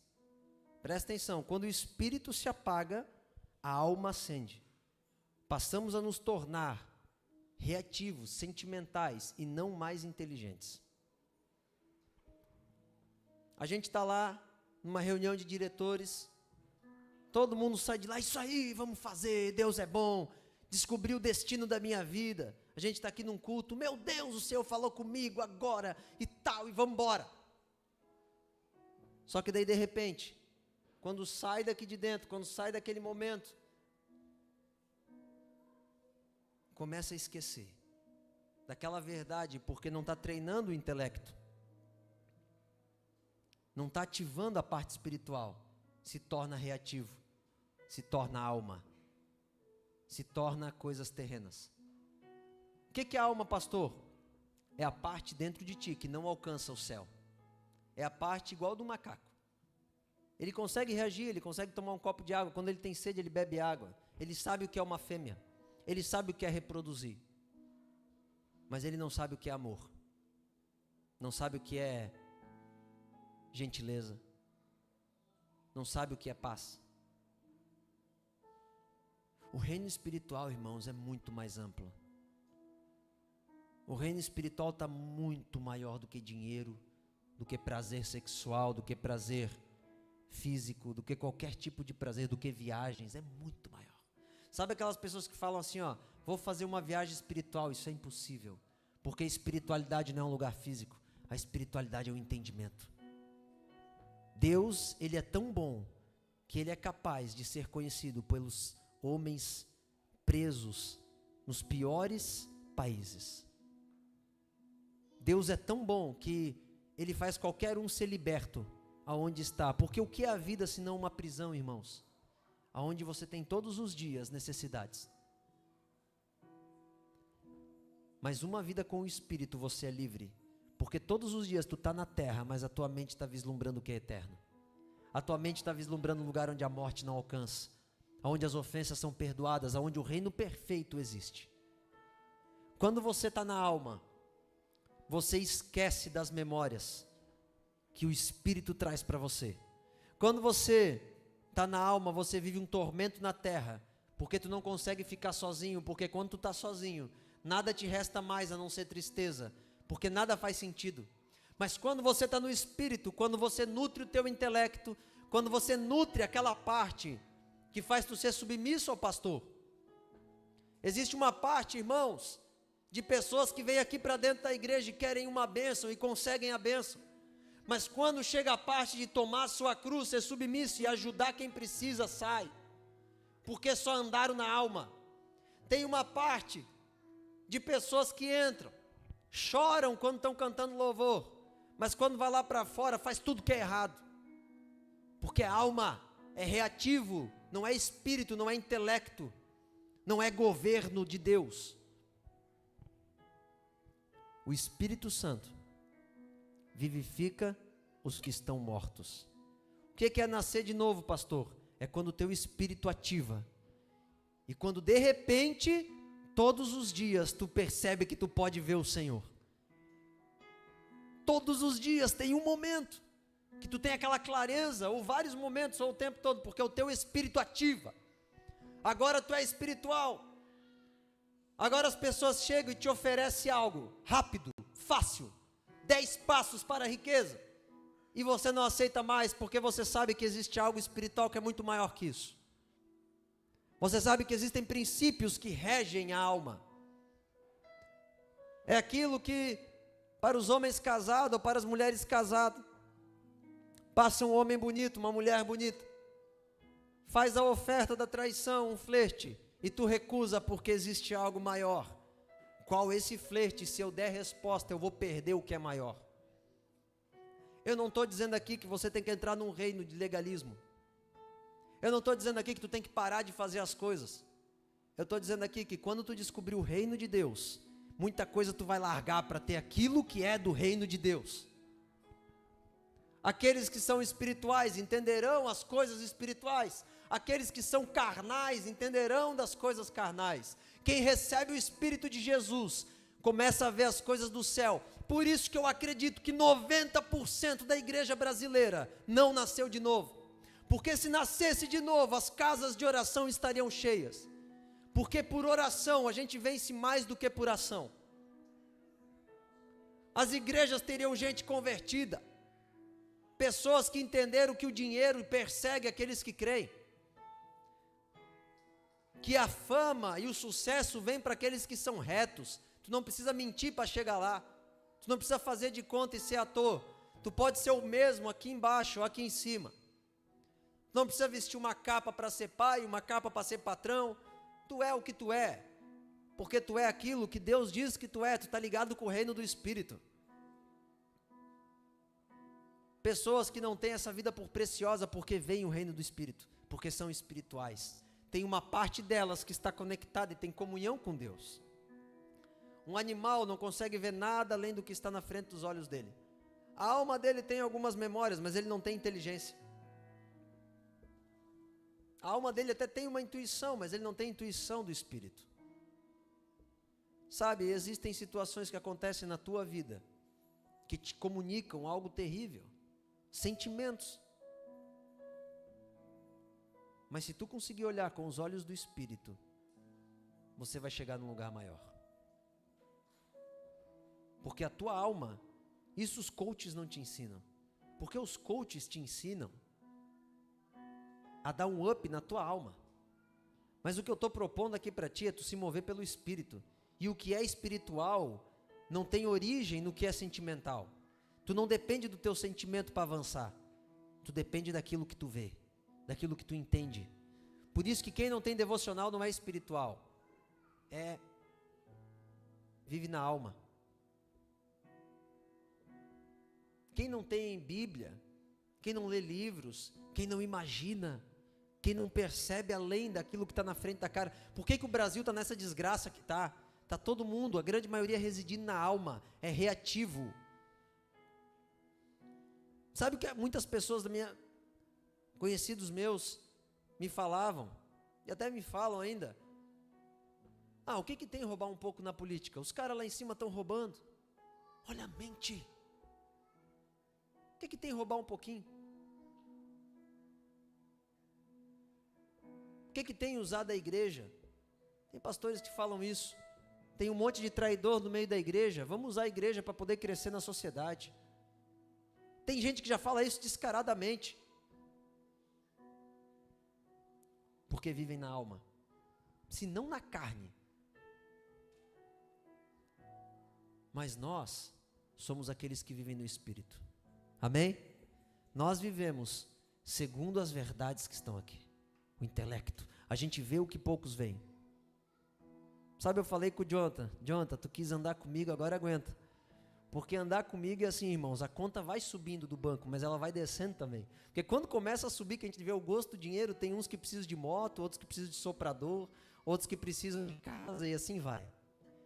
Presta atenção, quando o Espírito se apaga, a alma acende. Passamos a nos tornar reativos, sentimentais e não mais inteligentes. A gente está lá, numa reunião de diretores, todo mundo sai de lá, isso aí, vamos fazer, Deus é bom, descobri o destino da minha vida. A gente está aqui num culto, meu Deus, o Senhor falou comigo agora e tal, e vamos embora. Só que daí de repente, quando sai daqui de dentro, quando sai daquele momento, começa a esquecer daquela verdade, porque não está treinando o intelecto, não está ativando a parte espiritual, se torna reativo, se torna alma, se torna coisas terrenas. O que é a alma, pastor? É a parte dentro de ti que não alcança o céu, é a parte igual do macaco. Ele consegue reagir, ele consegue tomar um copo de água, quando ele tem sede ele bebe água, ele sabe o que é uma fêmea, ele sabe o que é reproduzir. mas ele não sabe o que é amor, não sabe o que é gentileza, não sabe o que é paz. O reino espiritual, irmãos, é muito mais amplo. O reino espiritual está muito maior do que dinheiro, do que prazer sexual, do que prazer físico, do que qualquer tipo de prazer, do que viagens, é muito maior. Sabe aquelas pessoas que falam assim, ó, vou fazer uma viagem espiritual? Isso é impossível, porque a espiritualidade não é um lugar físico, a espiritualidade é um entendimento. Deus, ele é tão bom, que ele é capaz de ser conhecido pelos homens presos nos piores países. Deus é tão bom que ele faz qualquer um ser liberto aonde está, porque o que é a vida senão uma prisão, irmãos? Aonde você tem todos os dias necessidades. Mas uma vida com o Espírito você é livre, porque todos os dias tu está na terra, mas a tua mente está vislumbrando o que é eterno. A tua mente está vislumbrando um lugar onde a morte não alcança, onde as ofensas são perdoadas, onde o reino perfeito existe. Quando você está na alma, você esquece das memórias que o Espírito traz para você. Quando você está na alma, você vive um tormento na terra, porque tu não consegue ficar sozinho, porque quando tu está sozinho, nada te resta mais a não ser tristeza, porque nada faz sentido. Mas quando você está no Espírito, quando você nutre o teu intelecto, quando você nutre aquela parte que faz tu ser submisso ao pastor. Existe uma parte, irmãos, de pessoas que vêm aqui para dentro da igreja e querem uma bênção e conseguem a bênção. Mas quando chega a parte de tomar a sua cruz, ser submisso e ajudar quem precisa, sai. Porque só andaram na alma. Tem uma parte de pessoas que entram, choram quando estão cantando louvor, mas quando vai lá para fora faz tudo que é errado. Porque a alma é reativo, não é espírito, não é intelecto, não é governo de Deus. O Espírito Santo vivifica os que estão mortos. O que é nascer de novo, pastor? É quando o teu espírito ativa. E quando de repente, todos os dias, tu percebe que tu pode ver o Senhor. Todos os dias tem um momento que tu tem aquela clareza, ou vários momentos, ou o tempo todo, porque o teu espírito ativa. Agora tu é espiritual. Agora as pessoas chegam e te oferecem algo rápido, fácil, 10 passos para a riqueza, e você não aceita mais, porque você sabe que existe algo espiritual que é muito maior que isso. Você sabe que existem princípios que regem a alma. É aquilo que para os homens casados ou para as mulheres casadas, passa um homem bonito, uma mulher bonita, faz a oferta da traição, um flerte, e tu recusa porque existe algo maior. Qual esse flerte? Se eu der resposta, eu vou perder o que é maior. Eu não estou dizendo aqui que você tem que entrar num reino de legalismo. Eu não estou dizendo aqui que tu tem que parar de fazer as coisas. Eu estou dizendo aqui que quando tu descobrir o reino de Deus, muita coisa tu vai largar para ter aquilo que é do reino de Deus. Aqueles que são espirituais entenderão as coisas espirituais. Aqueles que são carnais entenderão das coisas carnais. Quem recebe o Espírito de Jesus começa a ver as coisas do céu. Por isso que eu acredito que 90% da igreja brasileira não nasceu de novo. Porque se nascesse de novo, as casas de oração estariam cheias. Porque por oração a gente vence mais do que por ação. As igrejas teriam gente convertida. Pessoas que entenderam que o dinheiro persegue aqueles que creem. Que a fama e o sucesso vêm para aqueles que são retos. Tu não precisa mentir para chegar lá. Tu não precisa fazer de conta e ser ator. Tu pode ser o mesmo aqui embaixo ou aqui em cima. Tu não precisa vestir uma capa para ser pai, uma capa para ser patrão. Tu é o que tu é. Porque tu é aquilo que Deus diz que tu é. Tu está ligado com o reino do Espírito. Pessoas que não têm essa vida por preciosa porque veem o reino do Espírito. Porque são espirituais. Tem uma parte delas que está conectada e tem comunhão com Deus. Um animal não consegue ver nada além do que está na frente dos olhos dele. A alma dele tem algumas memórias, mas ele não tem inteligência. A alma dele até tem uma intuição, mas ele não tem intuição do Espírito. Sabe, existem situações que acontecem na tua vida, que te comunicam algo terrível, sentimentos. Mas se tu conseguir olhar com os olhos do Espírito, você vai chegar num lugar maior. Porque a tua alma, isso os coaches não te ensinam. Porque os coaches te ensinam a dar um up na tua alma. Mas o que eu estou propondo aqui para ti é tu se mover pelo Espírito. E o que é espiritual não tem origem no que é sentimental. Tu não depende do teu sentimento para avançar. Tu depende daquilo que tu vê, daquilo que tu entende. Por isso que quem não tem devocional não é espiritual. Vive na alma. Quem não tem Bíblia, quem não lê livros, quem não imagina, quem não percebe além daquilo que está na frente da cara. Por que o Brasil está nessa desgraça que está? Está todo mundo, a grande maioria residindo na alma, é reativo. Sabe o que muitas pessoas conhecidos meus, me falavam, e até me falam ainda? O que tem roubar um pouco na política? Os caras lá em cima estão roubando. Olha a mente. O que tem roubar um pouquinho? O que tem usado a igreja? Tem pastores que falam isso. Tem um monte de traidor no meio da igreja. Vamos usar a igreja para poder crescer na sociedade. Tem gente que já fala isso descaradamente. Porque vivem na alma, se não na carne. Mas nós somos aqueles que vivem no Espírito. Amém? Nós vivemos segundo as verdades que estão aqui. O intelecto. A gente vê o que poucos veem. Sabe, eu falei com o Jonathan, tu quis andar comigo, agora aguenta. Porque andar comigo é assim, irmãos, a conta vai subindo do banco, mas ela vai descendo também. Porque quando começa a subir, que a gente vê o gosto do dinheiro, tem uns que precisam de moto, outros que precisam de soprador, outros que precisam de casa, e assim vai.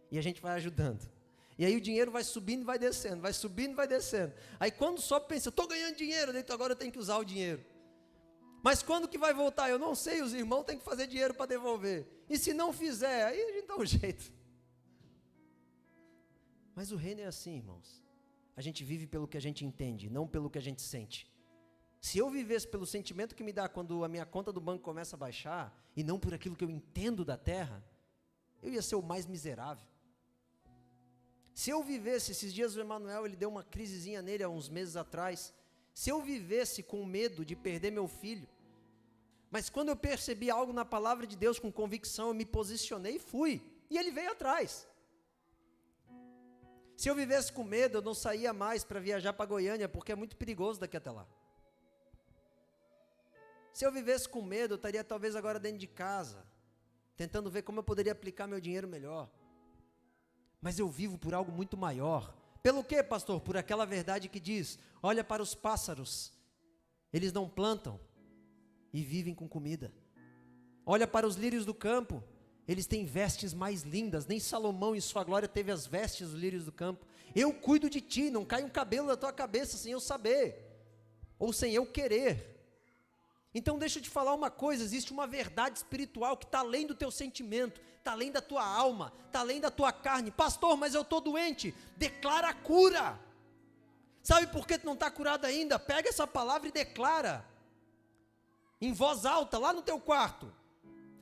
E a gente vai ajudando. E aí o dinheiro vai subindo e vai descendo, vai subindo e vai descendo. Aí quando sobe, pensa, eu estou ganhando dinheiro, então agora eu tenho que usar o dinheiro. Mas quando que vai voltar? Eu não sei, os irmãos têm que fazer dinheiro para devolver. E se não fizer, aí a gente dá um jeito. Mas o reino é assim, irmãos. A gente vive pelo que a gente entende, não pelo que a gente sente. Se eu vivesse pelo sentimento que me dá quando a minha conta do banco começa a baixar, e não por aquilo que eu entendo da terra, eu ia ser o mais miserável. Se eu vivesse, esses dias o Emanuel, ele deu uma crisezinha nele há uns meses atrás. Se eu vivesse com medo de perder meu filho, mas quando eu percebi algo na palavra de Deus com convicção, eu me posicionei e fui. E ele veio atrás. Se eu vivesse com medo, eu não saía mais para viajar para Goiânia, porque é muito perigoso daqui até lá. Se eu vivesse com medo, eu estaria talvez agora dentro de casa, tentando ver como eu poderia aplicar meu dinheiro melhor. Mas eu vivo por algo muito maior. Pelo quê, pastor? Por aquela verdade que diz, olha para os pássaros, eles não plantam e vivem com comida. Olha para os lírios do campo, eles têm vestes mais lindas, nem Salomão em sua glória teve as vestes dos lírios do campo. Eu cuido de ti, não cai um cabelo da tua cabeça sem eu saber, ou sem eu querer. Então deixa eu te falar uma coisa, existe uma verdade espiritual que está além do teu sentimento, está além da tua alma, está além da tua carne. Pastor, mas eu estou doente, declara a cura. Sabe por que tu não está curado ainda? Pega essa palavra e declara, em voz alta, lá no teu quarto.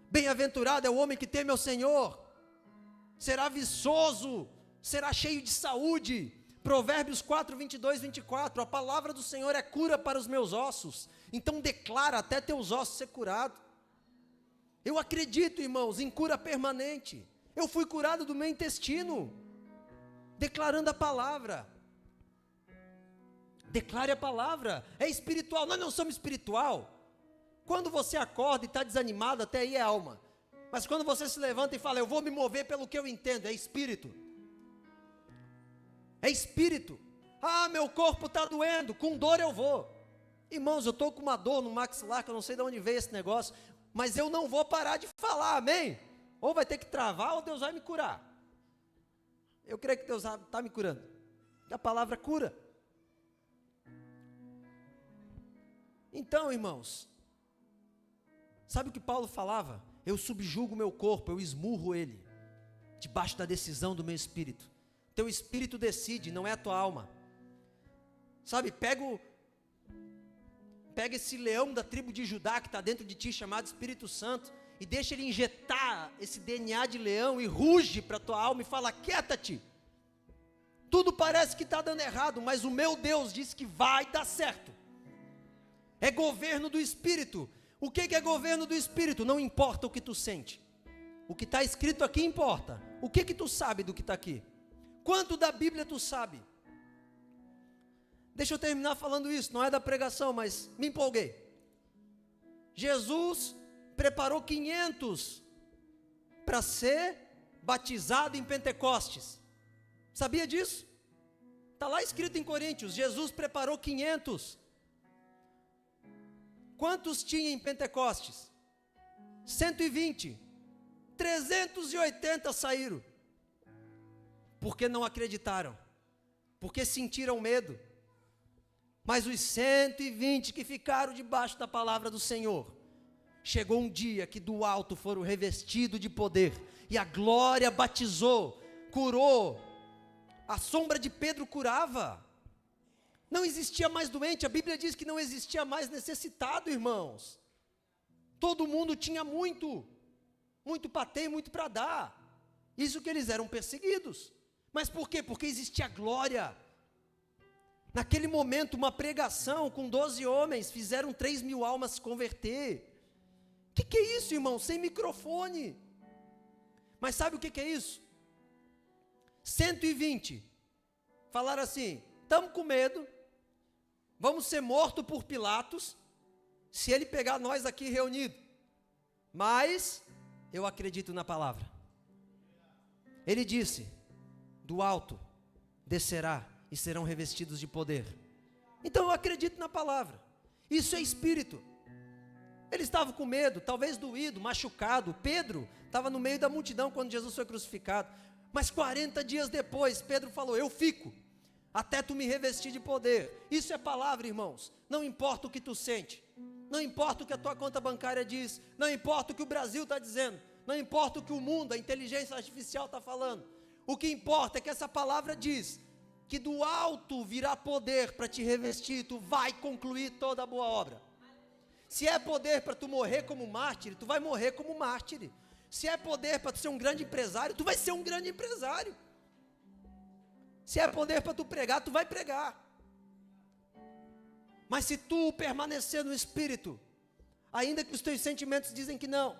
Bem-aventurado é o homem que teme ao Senhor, será viçoso, será cheio de saúde. Provérbios 4, 22, 24, a palavra do Senhor é cura para os meus ossos. Então declara até teus ossos ser curado. Eu acredito, irmãos, em cura permanente. Eu fui curado do meu intestino, declarando a palavra. Declare a palavra, é espiritual. Nós não somos espiritual. Quando você acorda e está desanimado, até aí é alma. Mas quando você se levanta e fala, eu vou me mover pelo que eu entendo, é espírito. É espírito. Meu corpo está doendo, com dor eu vou. Irmãos, eu estou com uma dor no maxilar, que eu não sei de onde veio esse negócio, mas eu não vou parar de falar, amém? Ou vai ter que travar, ou Deus vai me curar. Eu creio que Deus está me curando. A palavra cura. Então, irmãos, sabe o que Paulo falava? Eu subjugo o meu corpo, eu esmurro ele. debaixo da decisão do meu espírito. Teu espírito decide, não é a tua alma. Sabe, pega esse leão da tribo de Judá que está dentro de ti, chamado Espírito Santo, e deixa ele injetar esse DNA de leão e ruge para a tua alma e fala: quieta-te. Tudo parece que está dando errado, mas o meu Deus diz que vai dar certo. É governo do Espírito. O que é governo do Espírito? Não importa o que tu sente. O que está escrito aqui importa. O que tu sabe do que está aqui? Quanto da Bíblia tu sabe? Deixa eu terminar falando isso, não é da pregação, mas me empolguei. Jesus preparou 500 para ser batizado em Pentecostes. Sabia disso? Está lá escrito em Coríntios, Jesus preparou 500. Quantos tinha em Pentecostes? 120. 380 saíram. Porque não acreditaram. Porque sentiram medo. Mas os 120 que ficaram debaixo da palavra do Senhor, chegou um dia que do alto foram revestidos de poder, e a glória batizou, curou. A sombra de Pedro curava. Não existia mais doente, a Bíblia diz que não existia mais necessitado, irmãos. Todo mundo tinha muito para ter, muito para dar. Isso que eles eram perseguidos. Mas por quê? Porque existia glória. Naquele momento, uma pregação com 12 homens, fizeram 3.000 almas se converter. O que é isso, irmão? Sem microfone. Mas sabe o que é isso? 120 falaram assim: estamos com medo, vamos ser mortos por Pilatos, se ele pegar nós aqui reunidos, mas eu acredito na palavra. Ele disse: do alto descerá e serão revestidos de poder. Então eu acredito na palavra. Isso é espírito. Eles estavam com medo, talvez doído, machucado. Pedro estava no meio da multidão quando Jesus foi crucificado. Mas 40 dias depois, Pedro falou: eu fico, até tu me revestir de poder. Isso é palavra, irmãos. Não importa o que tu sente, não importa o que a tua conta bancária diz, não importa o que o Brasil está dizendo, não importa o que o mundo, a inteligência artificial está falando. O que importa é que essa palavra diz que do alto virá poder para te revestir, tu vai concluir toda a boa obra. Se é poder para tu morrer como mártir, tu vai morrer como mártir. Se é poder para tu ser um grande empresário, tu vai ser um grande empresário. Se é poder para tu pregar, tu vai pregar. Mas se tu permanecer no Espírito, ainda que os teus sentimentos dizem que não,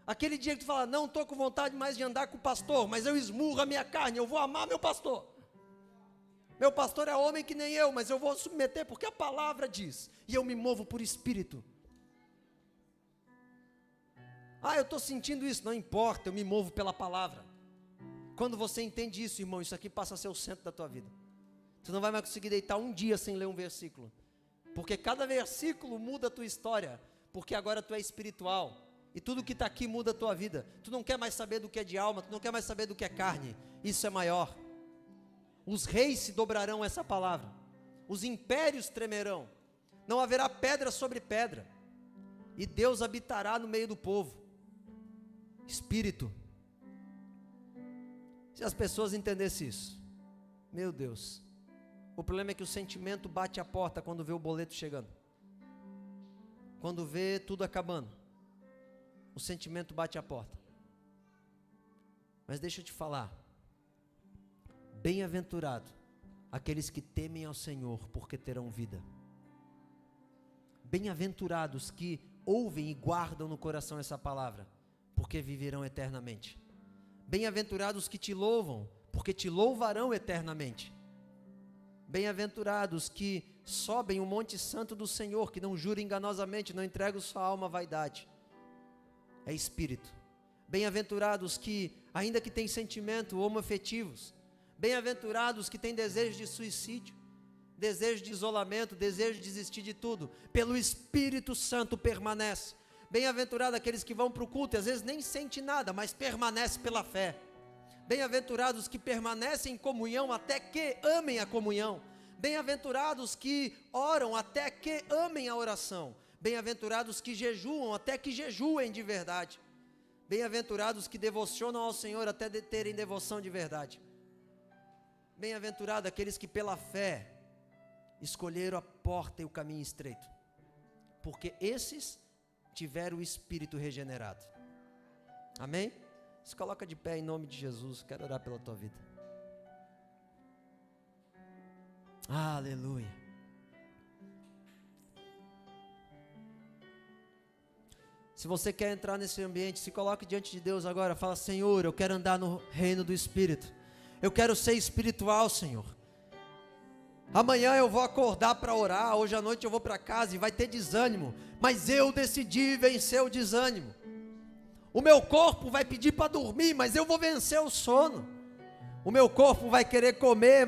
aquele dia que tu fala: não estou com vontade mais de andar com o pastor, mas eu esmurro a minha carne, eu vou amar meu pastor. Meu pastor é homem que nem eu, mas eu vou submeter porque a palavra diz, e eu me movo por Espírito. Eu estou sentindo isso, não importa, eu me movo pela palavra. Quando você entende isso, irmão, isso aqui passa a ser o centro da tua vida. Tu não vai mais conseguir deitar um dia sem ler um versículo, porque cada versículo muda a tua história, porque agora tu é espiritual, e tudo que está aqui muda a tua vida. Tu não quer mais saber do que é de alma, tu não quer mais saber do que é carne, isso é maior. Os reis se dobrarão a essa palavra, os impérios tremerão, não haverá pedra sobre pedra, e Deus habitará no meio do povo. Espírito. Se as pessoas entendessem isso, meu Deus, o problema é que o sentimento bate a porta quando vê o boleto chegando, quando vê tudo acabando, o sentimento bate a porta. Mas deixa eu te falar, bem-aventurado aqueles que temem ao Senhor, porque terão vida. Bem-aventurados que ouvem e guardam no coração essa palavra, porque viverão eternamente. Bem-aventurados que te louvam, porque te louvarão eternamente. Bem-aventurados que sobem o monte santo do Senhor, que não juram enganosamente, não entregam sua alma à vaidade. É espírito. Bem-aventurados que, ainda que têm sentimento homoafetivos, bem-aventurados que têm desejo de suicídio, desejo de isolamento, desejo de desistir de tudo, pelo Espírito Santo permanece. Bem-aventurados aqueles que vão para o culto e às vezes nem sente nada, mas permanece pela fé. Bem-aventurados que permanecem em comunhão até que amem a comunhão. Bem-aventurados que oram até que amem a oração. Bem-aventurados que jejuam até que jejuem de verdade. Bem-aventurados que devocionam ao Senhor até de terem devoção de verdade. Bem-aventurados aqueles que pela fé escolheram a porta e o caminho estreito, porque esses tiveram o espírito regenerado. Amém? Se coloca de pé em nome de Jesus, quero orar pela tua vida. Aleluia. Se você quer entrar nesse ambiente, se coloque diante de Deus agora, fala: Senhor, eu quero andar no reino do Espírito, eu quero ser espiritual, Senhor. Amanhã eu vou acordar para orar, hoje à noite eu vou para casa e vai ter desânimo, mas eu decidi vencer o desânimo. O meu corpo vai pedir para dormir, mas eu vou vencer o sono. O meu corpo vai querer comer,